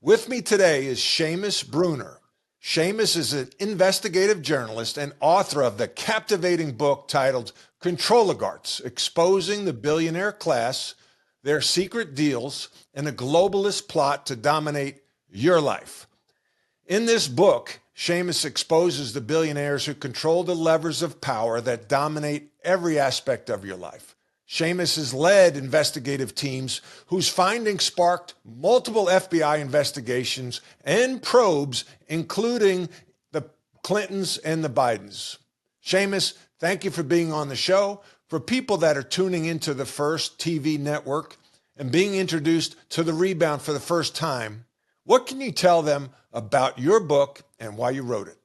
With me today is Seamus Bruner. Seamus is an investigative journalist and author of the captivating book titled Controligarchs, Exposing the Billionaire Class, Their Secret Deals, and a Globalist Plot to Dominate Your Life. In this book, Seamus exposes the billionaires who control the levers of power that dominate every aspect of your life. Seamus has led investigative teams whose findings sparked multiple FBI investigations and probes, including the Clintons and the Bidens. Seamus, thank you for being on the show. For people that are tuning into the First TV network and being introduced to The Rebound for the first time, what can you tell them about your book and why you wrote it?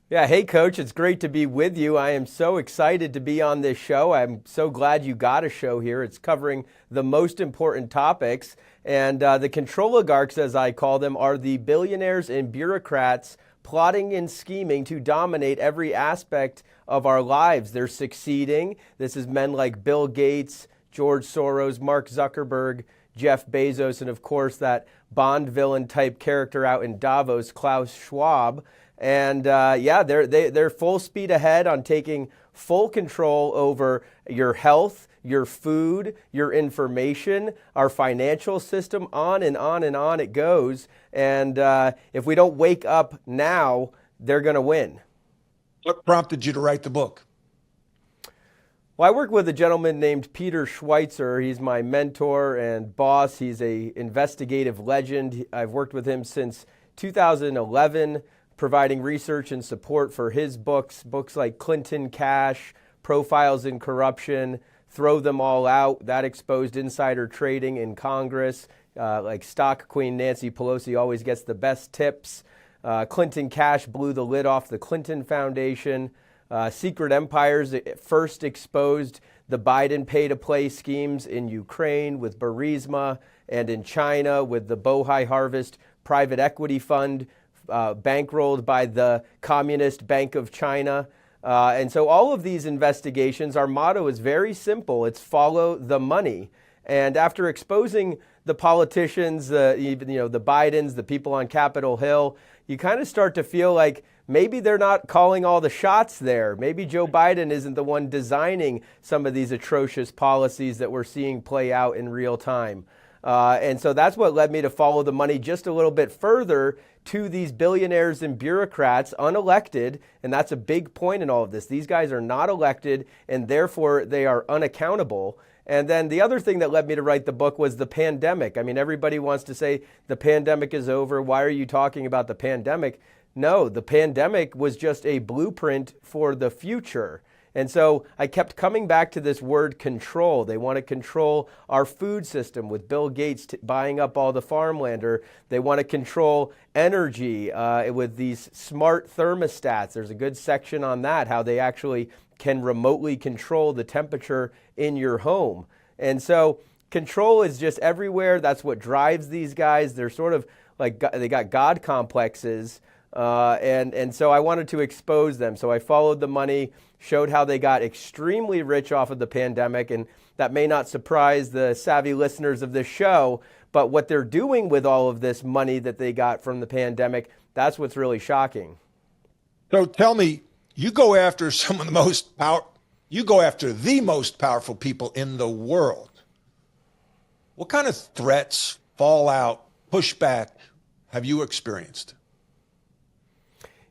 Yeah, hey Coach, it's great to be with you. I am so excited to be on this show. I'm so glad you got a show here. It's covering the most important topics. And the Controligarchs, as I call them, are the billionaires and bureaucrats plotting and scheming to dominate every aspect of our lives. They're succeeding. This is men like Bill Gates, George Soros, Mark Zuckerberg, Jeff Bezos, and of course that Bond villain type character out in Davos, Klaus Schwab. And they're full speed ahead on taking full control over your health, your food, your information, our financial system, on and on and on it goes. And if we don't wake up now, they're going to win. What prompted you to write the book? Well, I work with a gentleman named Peter Schweizer. He's my mentor and boss. He's an investigative legend. I've worked with him since 2011. Providing research and support for his books like Clinton Cash, Profiles in Corruption, Throw Them All Out, that exposed insider trading in Congress, like Stock Queen Nancy Pelosi always gets the best tips. Clinton Cash blew the lid off the Clinton Foundation. Secret Empires first exposed the Biden pay-to-play schemes in Ukraine with Burisma and in China with the Bohai Harvest private equity fund, bankrolled by the Communist Bank of China. And so all of these investigations, our motto is very simple. It's follow the money. And after exposing the politicians, the Bidens, the people on Capitol Hill, you kind of start to feel like maybe they're not calling all the shots there. Maybe Joe Biden isn't the one designing some of these atrocious policies that we're seeing play out in real time. And so that's what led me to follow the money just a little bit further to these billionaires and bureaucrats, unelected, and that's a big point in all of this. These guys are not elected, and therefore they are unaccountable. And then the other thing that led me to write the book was the pandemic. I mean, everybody wants to say the pandemic is over. Why are you talking about the pandemic? No, the pandemic was just a blueprint for the future. And so I kept coming back to this word control. They want to control our food system with Bill Gates buying up all the farmland, or they want to control energy with these smart thermostats. There's a good section on that, how they actually can remotely control the temperature in your home. And so control is just everywhere. That's what drives these guys. They're sort of like, they got God complexes. And so I wanted to expose them. So I followed the money, showed how they got extremely rich off of the pandemic. And that may not surprise the savvy listeners of this show, but what they're doing with all of this money that they got from the pandemic, that's what's really shocking. So tell me, you go after some of the most the most powerful people in the world. What kind of threats, fallout, pushback have you experienced?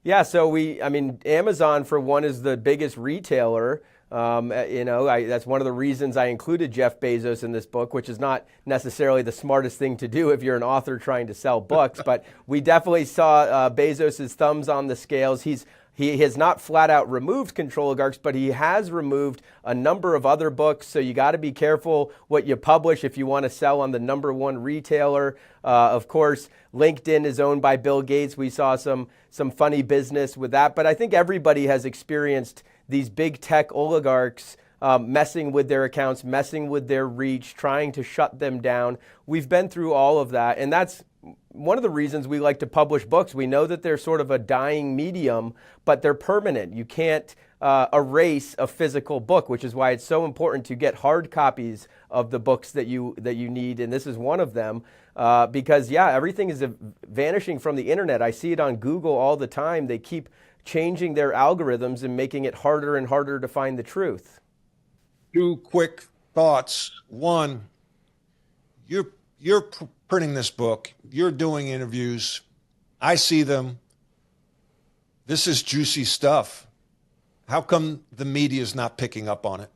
Yeah, so Amazon, for one, is the biggest retailer. That's one of the reasons I included Jeff Bezos in this book, which is not necessarily the smartest thing to do if you're an author trying to sell books. But we definitely saw Bezos' thumbs on the scales. He has not flat out removed Controligarchs, but he has removed a number of other books. So you got to be careful what you publish if you want to sell on the number one retailer. Of course, LinkedIn is owned by Bill Gates. We saw some funny business with that. But I think everybody has experienced these big tech oligarchs messing with their accounts, messing with their reach, trying to shut them down. We've been through all of that. And that's one of the reasons we like to publish books. We know that they're sort of a dying medium, but they're permanent. You can't erase a physical book, which is why it's so important to get hard copies of the books that you need, and this is one of them. Because everything is vanishing from the internet. I see it on Google all the time. They keep changing their algorithms and making it harder and harder to find the truth. Two quick thoughts. One, you're printing this book. You're doing interviews. I see them. This is juicy stuff. How come the media is not picking up on it?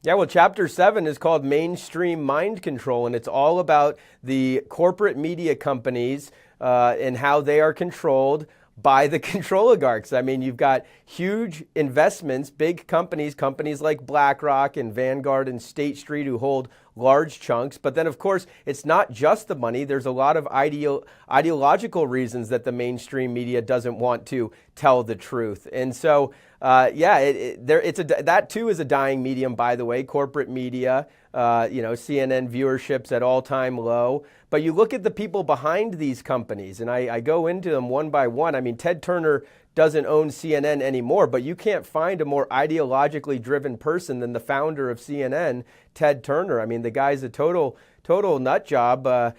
Yeah, well, Chapter 7 is called Mainstream Mind Control, and it's all about the corporate media companies and how they are controlled by the Controligarchs. I mean, you've got huge investments, big companies like BlackRock and Vanguard and State Street who hold large chunks. But then, of course, it's not just the money. There's a lot of ideological reasons that the mainstream media doesn't want to tell the truth. And so, that too is a dying medium, by the way, corporate media. CNN viewerships at all-time low. But you look at the people behind these companies, and I go into them one by one. I mean, Ted Turner doesn't own CNN anymore, but you can't find a more ideologically driven person than the founder of CNN, Ted Turner. I mean, the guy's a total nut job.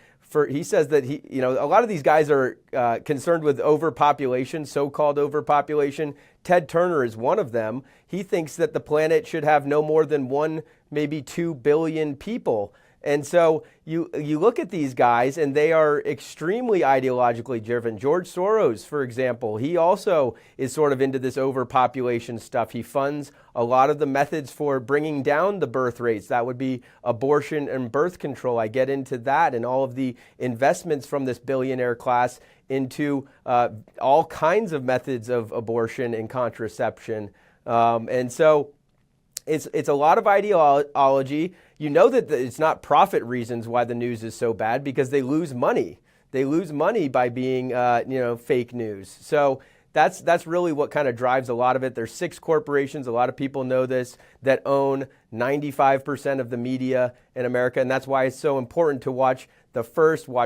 He says that a lot of these guys are concerned with overpopulation, so-called overpopulation. Ted Turner is one of them. He thinks that the planet should have no more than 1, maybe 2 billion people. And so you look at these guys, and they are extremely ideologically driven. George Soros, for example, he also is sort of into this overpopulation stuff. He funds a lot of the methods for bringing down the birth rates. That would be abortion and birth control. I get into that and all of the investments from this billionaire class into all kinds of methods of abortion and contraception. And so it's a lot of ideology. You know that it's not profit reasons why the news is so bad, because they lose money. They lose money by being, fake news. So that's really what kind of drives a lot of it. There's 6 corporations, a lot of people know this, that own 95% of the media in America. And that's why it's so important to watch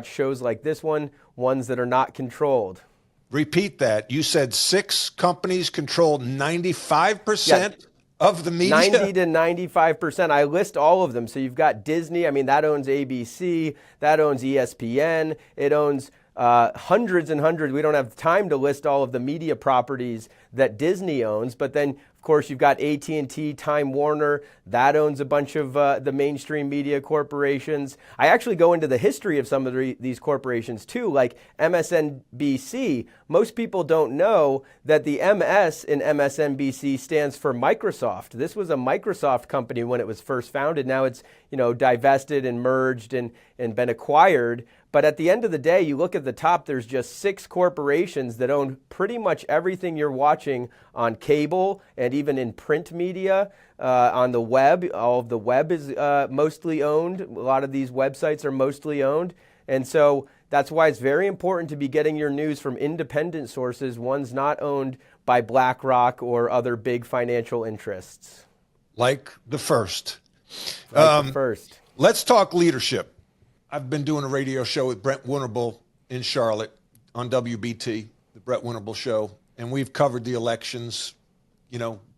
shows like this one, ones that are not controlled. Repeat that. You said 6 companies control 95%? Of the media? 90 to 95%. I list all of them. So you've got Disney. I mean, that owns ABC. That owns ESPN. It owns hundreds and hundreds. We don't have time to list all of the media properties that Disney owns. But then, of course, you've got AT&T, Time Warner. That owns a bunch of the mainstream media corporations. I actually go into the history of some of these corporations, too, like MSNBC. Most people don't know that the MS in MSNBC stands for Microsoft. This was a Microsoft company when it was first founded. Now it's, divested and merged and been acquired. But at the end of the day, you look at the top, there's just 6 corporations that own pretty much everything you're watching on cable and even in print media, on the web. All of the web is mostly owned. A lot of these websites are mostly owned. And so that's why it's very important to be getting your news from independent sources, ones not owned by BlackRock or other big financial interests. Like the first. Let's talk leadership. I've been doing a radio show with Brent Winterble in Charlotte on WBT, the Brent Winterble Show, and we've covered the elections,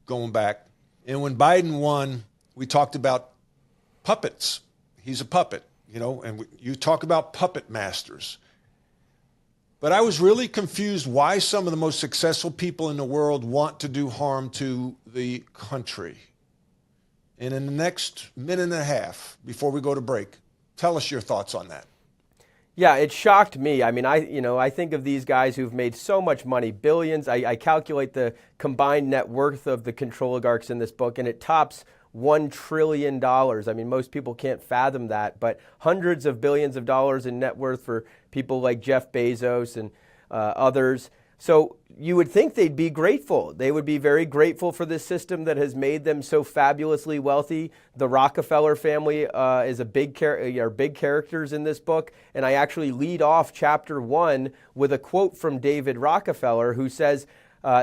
going back. And when Biden won, we talked about puppets. He's a puppet, and you talk about puppet masters. But I was really confused why some of the most successful people in the world want to do harm to the country. And in the next minute and a half, before we go to break, tell us your thoughts on that. Yeah, it shocked me. I mean, I think of these guys who've made so much money, billions. I calculate the combined net worth of the Controligarchs in this book, and it tops $1 trillion. I mean, most people can't fathom that, but hundreds of billions of dollars in net worth for people like Jeff Bezos and others. So you would think they'd be grateful. They would be very grateful for this system that has made them so fabulously wealthy. The Rockefeller family is big characters in this book. And I actually lead off chapter 1 with a quote from David Rockefeller, who says,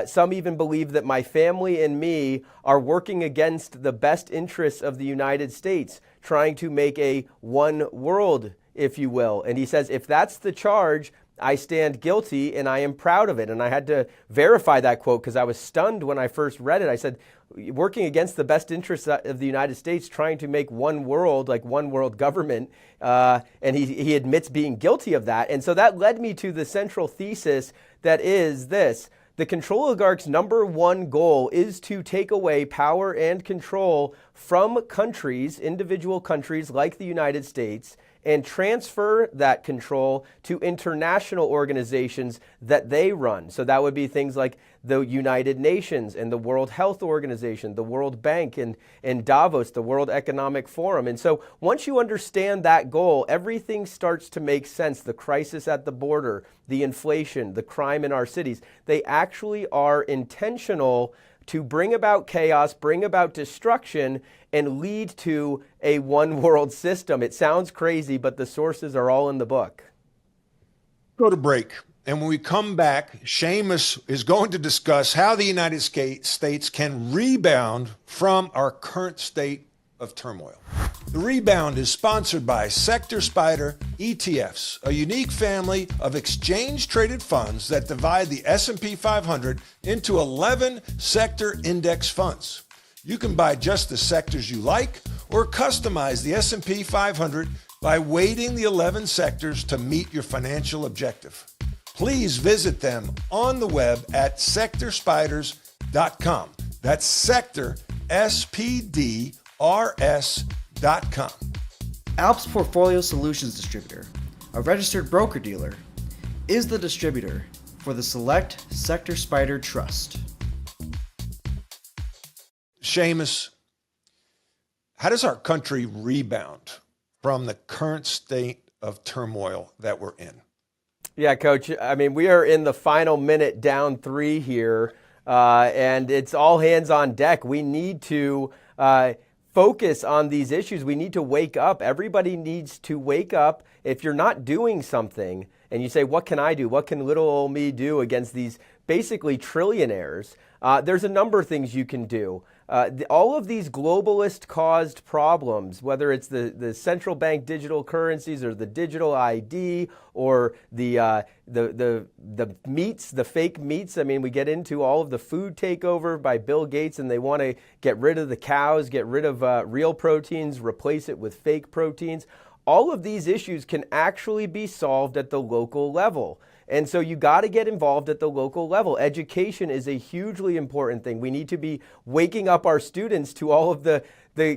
some even believe that my family and me are working against the best interests of the United States, trying to make a one world, if you will. And he says, if that's the charge, I stand guilty and I am proud of it. And I had to verify that quote because I was stunned when I first read it. I said, working against the best interests of the United States, trying to make one world, like one world government, and he admits being guilty of that. And so that led me to the central thesis that is this: the Controligarchs' number one goal is to take away power and control from countries, individual countries like the United States, and transfer that control to international organizations that they run. So that would be things like the United Nations and the World Health Organization, the World Bank, and Davos, the World Economic Forum. And so once you understand that goal, everything starts to make sense. The crisis at the border, the inflation, the crime in our cities, they actually are intentional to bring about chaos, bring about destruction, and lead to a one world system. It sounds crazy, but the sources are all in the book. Go to break. And when we come back, Seamus is going to discuss how the United States can rebound from our current state of turmoil. The Rebound is sponsored by Sector Spider ETFs, a unique family of exchange-traded funds that divide the S&P 500 into 11 sector index funds. You can buy just the sectors you like or customize the S&P 500 by weighting the 11 sectors to meet your financial objective. Please visit them on the web at sectorspiders.com. That's sector, SPDRS.com. Alps Portfolio Solutions Distributor, a registered broker-dealer, is the distributor for the Select Sector Spider Trust. Seamus, how does our country rebound from the current state of turmoil that we're in? Yeah, Coach. I mean, we are in the final minute, down 3 here, and it's all hands on deck. We need to focus on these issues. We need to wake up. Everybody needs to wake up. If you're not doing something and you say, what can I do? What can little old me do against these basically trillionaires? There's a number of things you can do. All of these globalist caused problems, whether it's the central bank digital currencies or the digital ID or the meats, the fake meats. I mean, we get into all of the food takeover by Bill Gates, and they want to get rid of the cows, get rid of real proteins, replace it with fake proteins. All of these issues can actually be solved at the local level. And so you got to get involved at the local level. Education is a hugely important thing. We need to be waking up our students to all of the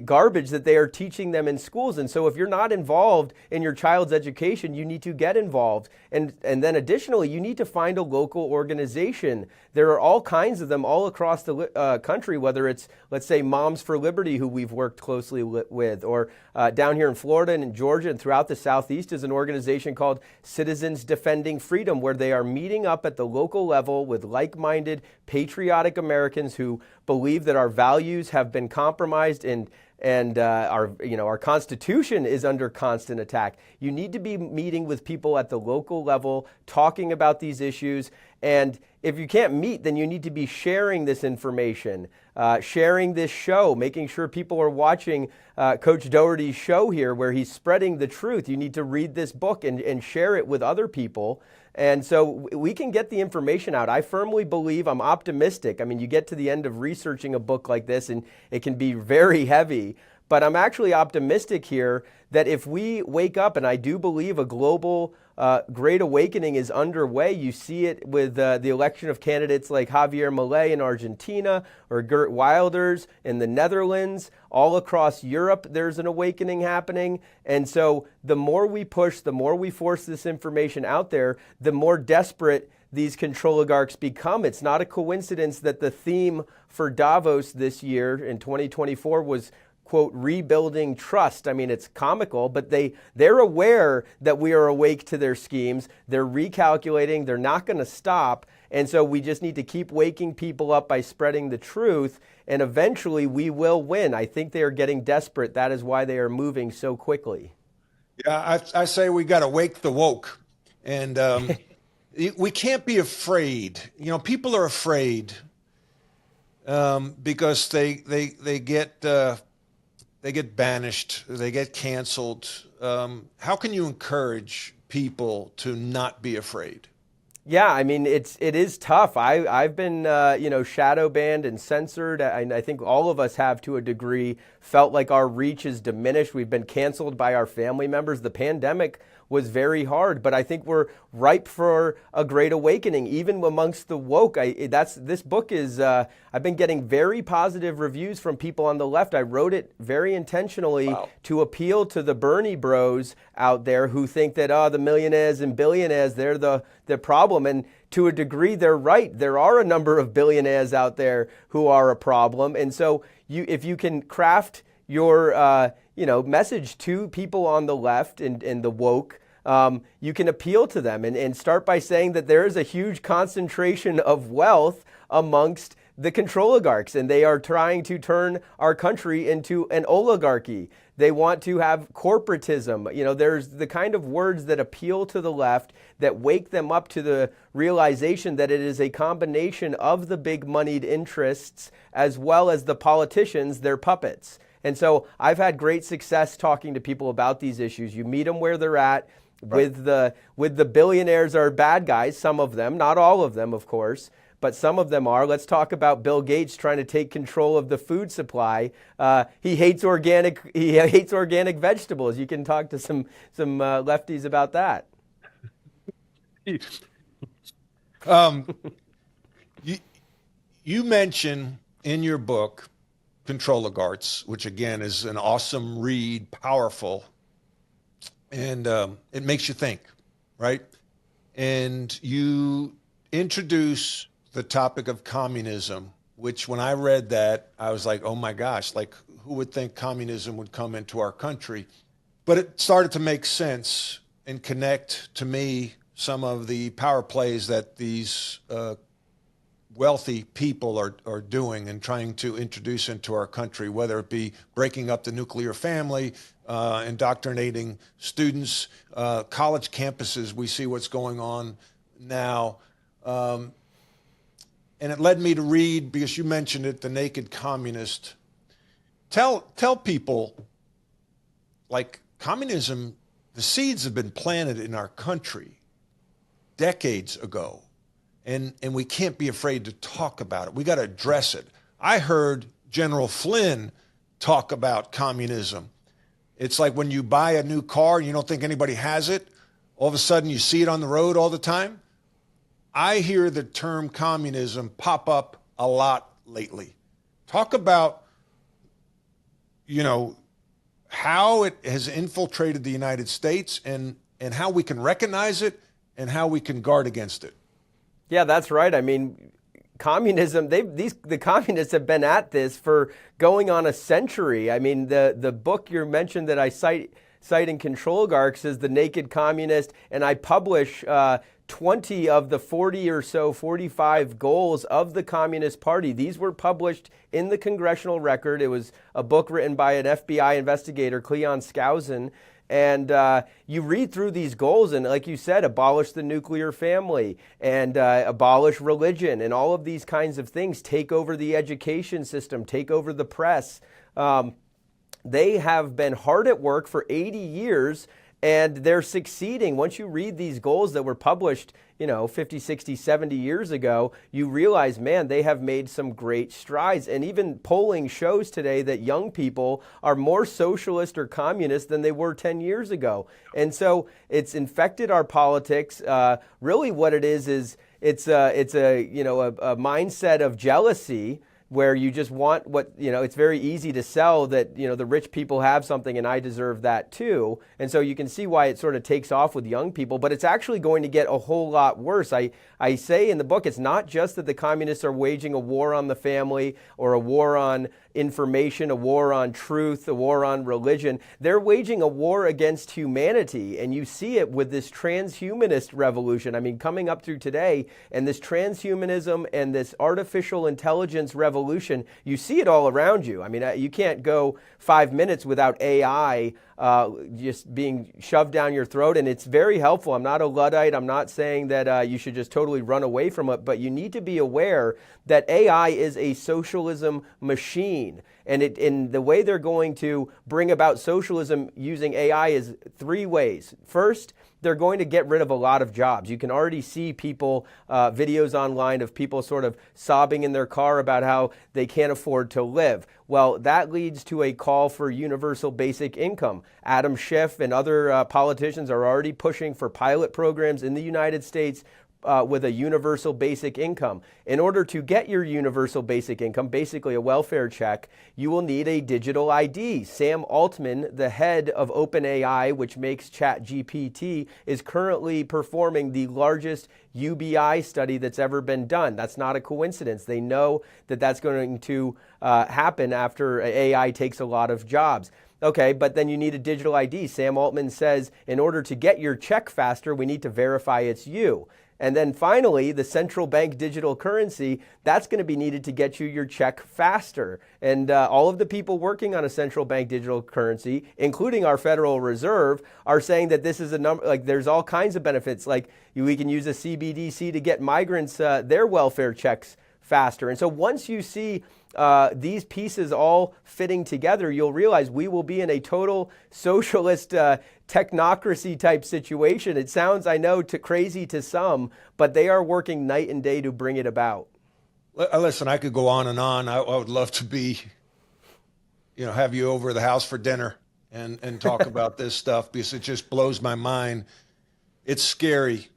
garbage that they are teaching them in schools. And so if you're not involved in your child's education, you need to get involved. And then additionally, you need to find a local organization. There are all kinds of them all across the country, whether it's, let's say, Moms for Liberty, who we've worked closely with, or down here in Florida and in Georgia and throughout the Southeast is an organization called Citizens Defending Freedom, where they are meeting up at the local level with like-minded, patriotic Americans who believe that our values have been compromised and our Constitution is under constant attack. You need to be meeting with people at the local level, talking about these issues. And if you can't meet, then you need to be sharing this information, sharing this show, making sure people are watching Coach Doherty's show here where he's spreading the truth. You need to read this book and share it with other people. And so we can get the information out. I firmly believe, I'm optimistic. I mean, you get to the end of researching a book like this and it can be very heavy, but I'm actually optimistic here that if we wake up, and I do believe a global great awakening is underway. You see it with the election of candidates like Javier Milei in Argentina or Geert Wilders in the Netherlands. All across Europe, there's an awakening happening. And so the more we push, the more we force this information out there, the more desperate these controligarchs become. It's not a coincidence that the theme for Davos this year in 2024 was, quote, rebuilding trust. I mean, it's comical, but they're aware that we are awake to their schemes. They're recalculating. They're not going to stop. And so we just need to keep waking people up by spreading the truth. And eventually we will win. I think they are getting desperate. That is why they are moving so quickly. Yeah, I say we got to wake the woke. And we can't be afraid. You know, people are afraid because they get banished, they get canceled. How can you encourage people to not be afraid? Yeah, I mean, it is tough. I've been shadow banned and censored. I think all of us have, to a degree, felt like our reach is diminished. We've been canceled by our family members. The pandemic was very hard, but I think we're ripe for a great awakening, even amongst the woke. This book is. I've been getting very positive reviews from people on the left. I wrote it very intentionally to appeal to the Bernie bros out there who think that the millionaires and billionaires, they're the problem. And to a degree, they're right. There are a number of billionaires out there who are a problem. And so if you can craft your message to people on the left and the woke, you can appeal to them and start by saying that there is a huge concentration of wealth amongst the Controligarchs, and they are trying to turn our country into an oligarchy. They want to have corporatism. There's the kind of words that appeal to the left that wake them up to the realization that it is a combination of the big moneyed interests as well as the politicians, their puppets. And so I've had great success talking to people about these issues. You meet them where they're at. Right. With the billionaires are bad guys, some of them, not all of them, of course, but some of them are. Let's talk about Bill Gates trying to take control of the food supply. He hates organic vegetables. You can talk to some lefties about that. You mention in your book Controligarchs, which again is an awesome read, powerful, and it makes you think, right? And you introduce the topic of communism, which when I read that, I was like, oh my gosh, like who would think communism would come into our country? But it started to make sense and connect to me some of the power plays that these wealthy people are doing and trying to introduce into our country, whether it be breaking up the nuclear family, indoctrinating students, college campuses. We see what's going on now. And it led me to read, because you mentioned it, The Naked Communist. Tell people, like, communism, the seeds have been planted in our country decades ago. And we can't be afraid to talk about it. We got to address it. I heard General Flynn talk about communism. It's like when you buy a new car and you don't think anybody has it, all of a sudden you see it on the road all the time. I hear the term communism pop up a lot lately. Talk about, how it has infiltrated the United States and how we can recognize it and how we can guard against it. Yeah, that's right. I mean, communism, the communists have been at this for going on a century. I mean, the book you mentioned that I cite in Controligarchs is The Naked Communist, and I publish 20 of the 40 or so, 45 goals of the Communist Party. These were published in the Congressional Record. It was a book written by an FBI investigator, Cleon Skousen. And you read through these goals and, like you said, abolish the nuclear family and abolish religion and all of these kinds of things, take over the education system, take over the press. They have been hard at work for 80 years, and they're succeeding. Once you read these goals that were published, 50, 60, 70 years ago, you realize, man, they have made some great strides. And even polling shows today that young people are more socialist or communist than they were 10 years ago. And so it's infected our politics. Really what it is it's a mindset of jealousy, where you just want what, it's very easy to sell that, the rich people have something and I deserve that too. And so you can see why it sort of takes off with young people, but it's actually going to get a whole lot worse. I say in the book, it's not just that the communists are waging a war on the family or a war on information, a war on truth, a war on religion. They're waging a war against humanity. And you see it with this transhumanist revolution. I mean, coming up through today, and this transhumanism and this artificial intelligence revolution, you see it all around you. I mean, you can't go 5 minutes without AI just being shoved down your throat. And it's very helpful. I'm not a Luddite. I'm not saying that you should just totally run away from it, but you need to be aware that AI is a socialism machine. And in the way they're going to bring about socialism using AI is 3 ways. First, they're going to get rid of a lot of jobs. You can already see people, videos online of people sort of sobbing in their car about how they can't afford to live. Well, that leads to a call for universal basic income. Adam Schiff and other politicians are already pushing for pilot programs in the United States with a universal basic income. In order to get your universal basic income, basically a welfare check, you will need a digital ID. Sam Altman, the head of OpenAI, which makes ChatGPT, is currently performing the largest UBI study that's ever been done. That's not a coincidence. They know that that's going to happen after AI takes a lot of jobs. Okay, but then you need a digital ID. Sam Altman says in order to get your check faster, we need to verify it's you. And then finally, the central bank digital currency, that's going to be needed to get you your check faster. And all of the people working on a central bank digital currency, including our Federal Reserve, are saying that this is a number, like there's all kinds of benefits. Like we can use a CBDC to get migrants their welfare checks faster. And so once you see these pieces all fitting together, you'll realize we will be in a total socialist technocracy type situation. It sounds, I know, crazy to some, but they are working night and day to bring it about. Listen, I could go on and on. I would love to be, have you over to the house for dinner and talk about this stuff because it just blows my mind. It's scary.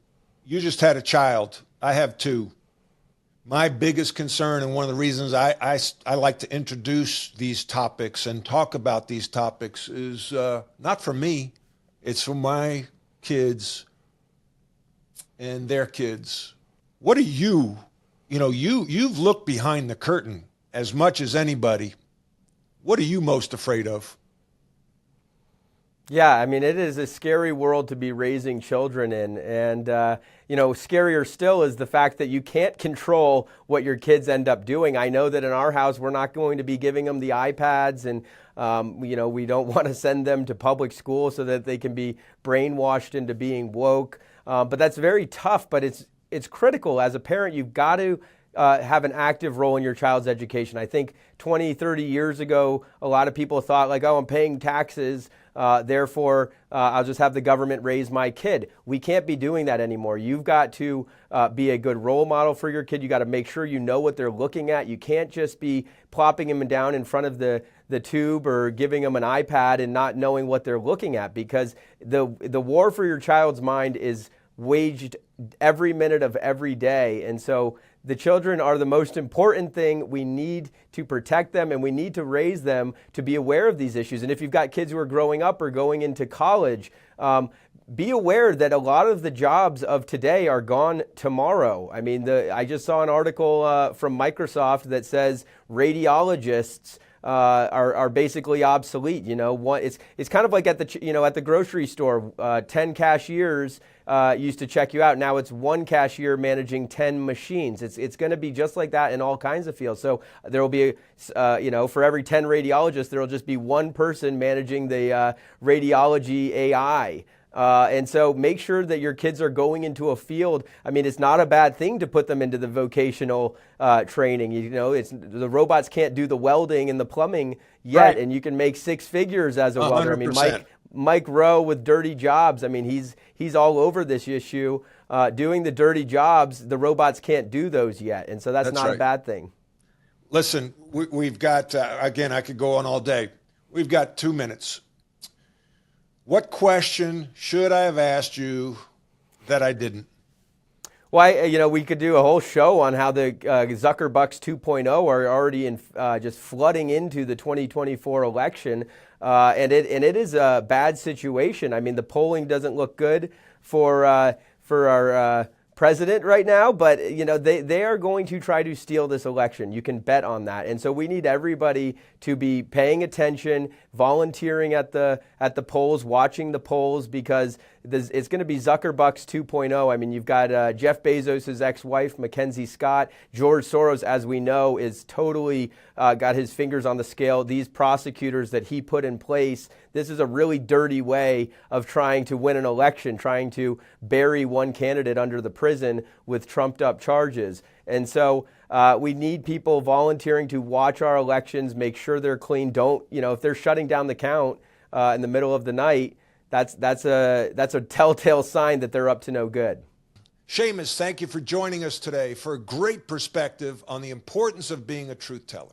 You just had a child. I have two. My biggest concern, and one of the reasons I like to introduce these topics and talk about these topics is not for me. It's for my kids and their kids. What are you've looked behind the curtain as much as anybody. What are you most afraid of? Yeah, I mean, it is a scary world to be raising children in. And, scarier still is the fact that you can't control what your kids end up doing. I know that in our house, we're not going to be giving them the iPads and, we don't want to send them to public school so that they can be brainwashed into being woke. But that's very tough, but it's critical. As a parent, you've got to have an active role in your child's education. I think 20, 30 years ago, a lot of people thought like, oh, I'm paying taxes, therefore I'll just have the government raise my kid. We can't be doing that anymore. You've got to be a good role model for your kid. You got to make sure you know what they're looking at. You can't just be plopping them down in front of the tube or giving them an iPad and not knowing what they're looking at, because the war for your child's mind is waged every minute of every day. And so the children are the most important thing. We need to protect them and we need to raise them to be aware of these issues. And if you've got kids who are growing up or going into college, be aware that a lot of the jobs of today are gone tomorrow. I mean, I just saw an article from Microsoft that says radiologists are basically obsolete. It's kind of like at the grocery store, 10 cashiers used to check you out. Now it's one cashier managing 10 machines. It's going to be just like that in all kinds of fields. So there will be, for every 10 radiologists, there will just be one person managing the radiology AI. And so make sure that your kids are going into a field. I mean, it's not a bad thing to put them into the vocational training. The robots can't do the welding and the plumbing yet, right. And you can make six figures as a 100%. Welder. I mean, Mike Rowe with Dirty Jobs. I mean, he's all over this issue. Doing the dirty jobs, the robots can't do those yet, and so that's not right. A bad thing. Listen, we've got again. I could go on all day. We've got 2 minutes. What question should I have asked you that I didn't? Well, we could do a whole show on how the Zuckerbucks 2.0 are already just flooding into the 2024 election, and it is a bad situation. I mean, the polling doesn't look good for our president right now, but they are going to try to steal this election. You can bet on that. And so we need everybody to be paying attention, volunteering at the polls, watching the polls, because it's going to be Zuckerbucks 2.0. I mean, you've got Jeff Bezos' ex-wife, Mackenzie Scott. George Soros, as we know, is totally got his fingers on the scale. These prosecutors that he put in place, this is a really dirty way of trying to win an election, trying to bury one candidate under the prison with trumped up charges. And so we need people volunteering to watch our elections, make sure they're clean. Don't, if they're shutting down the count in the middle of the night, that's a telltale sign that they're up to no good. Seamus, thank you for joining us today for a great perspective on the importance of being a truth teller.